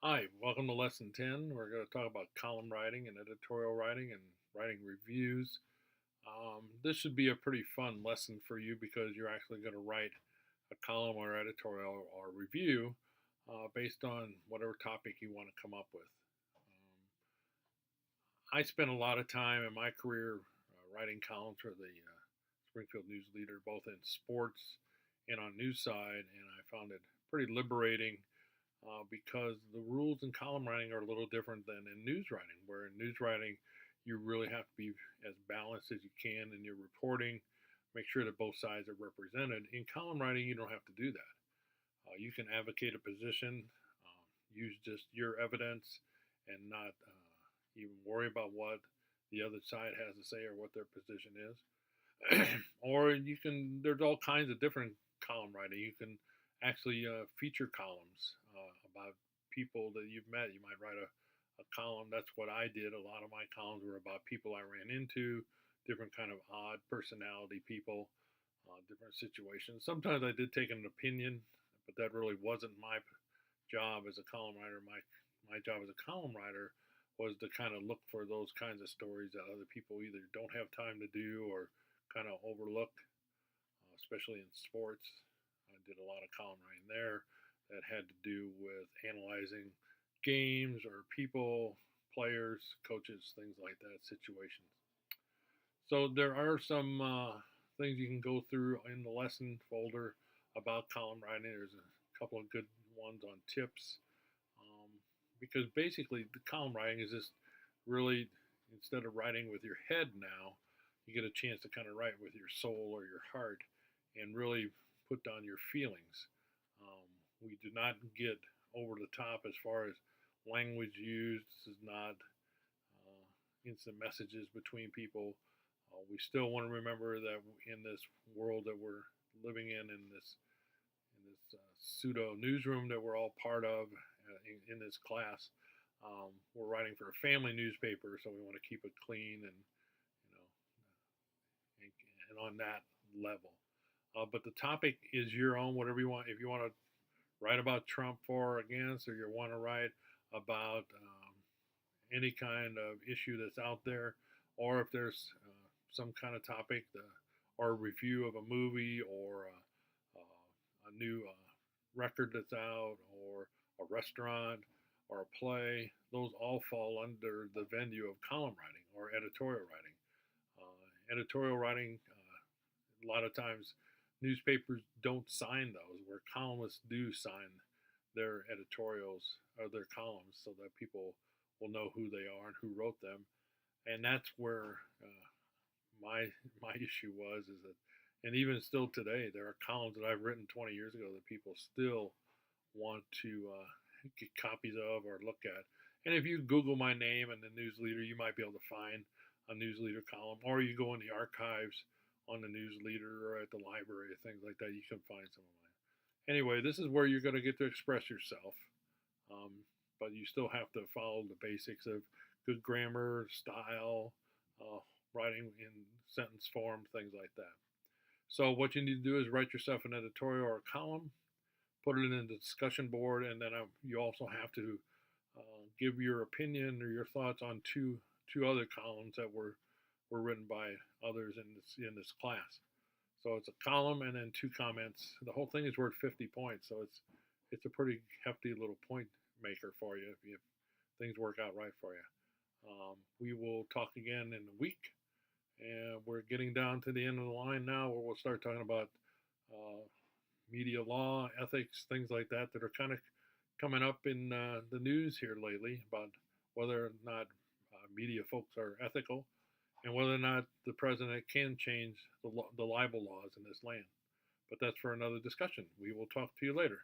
Hi, welcome to Lesson 10. We're going to talk about column writing and editorial writing and writing reviews. This should be a pretty fun lesson for you because you're actually going to write a column or editorial or review based on whatever topic you want to come up with. I spent a lot of time in my career writing columns for the Springfield News Leader, both in sports and on news side, and I found it pretty liberating because the rules in column writing are a little different than in news writing, where in news writing, you really have to be as balanced as you can in your reporting, make sure that both sides are represented. In column writing, you don't have to do that. You can advocate a position, use just your evidence, and not even worry about what the other side has to say or what their position is. Or you can, there's all kinds of different column writing. You can actually feature columns about people that you've met. You might write a column. That's what I did. A lot of my columns were about people I ran into, different kind of odd personality people, different situations. Sometimes I did take an opinion, but that really wasn't my job as a column writer. My job as a column writer was to kind of look for those kinds of stories that other people either don't have time to do or kind of overlook, especially in sports. I did a lot of column writing there that had to do with analyzing games or people, players, coaches, things like that, situations. So there are some things you can go through in the lesson folder about column writing. There's a couple of good ones on tips um, because basically the column writing is just really instead of writing with your head now, you get a chance to kind of write with your soul or your heart and really put down your feelings. We do not get over the top as far as language used. This is not instant messages between people. We still want to remember that in this world that we're living in this pseudo newsroom that we're all part of in this class, we're writing for a family newspaper, so we want to keep it clean and you know and on that level. But the topic is your own, whatever you want. If you want to write about Trump for or against, or you want to write about any kind of issue that's out there, or if there's some kind of topic, or a review of a movie, or a new record that's out, or a restaurant, or a play, those all fall under the venue of column writing or editorial writing. Editorial writing, a lot of times, newspapers don't sign those, where columnists do sign their editorials or their columns so that people will know who they are and who wrote them. And that's where my my issue is that, and even still today, there are columns that I've written 20 years ago that people still want to get copies of or look at. And if you Google my name and the News Leader, you might be able to find a News Leader column, or you go in the archives on the News Leader or at the library, things like that. You can find some of mine. Anyway, this is where you're going to get to express yourself, um, but you still have to follow the basics of good grammar, style, writing in sentence form, things like that. So what you need to do is write yourself an editorial or a column, put it in the discussion board, and then you also have to give your opinion or your thoughts on two other columns that were written by others in this class. So it's a column and then two comments. The whole thing is worth 50 points, so it's a pretty hefty little point maker for you if things work out right for you. We will talk again in a week, and we're getting down to the end of the line now, where we'll start talking about uh, media law, ethics, things like that that are kind of coming up in the news here lately about whether or not media folks are ethical and whether or not the president can change the libel laws in this land. But that's for another discussion. We will talk to you later.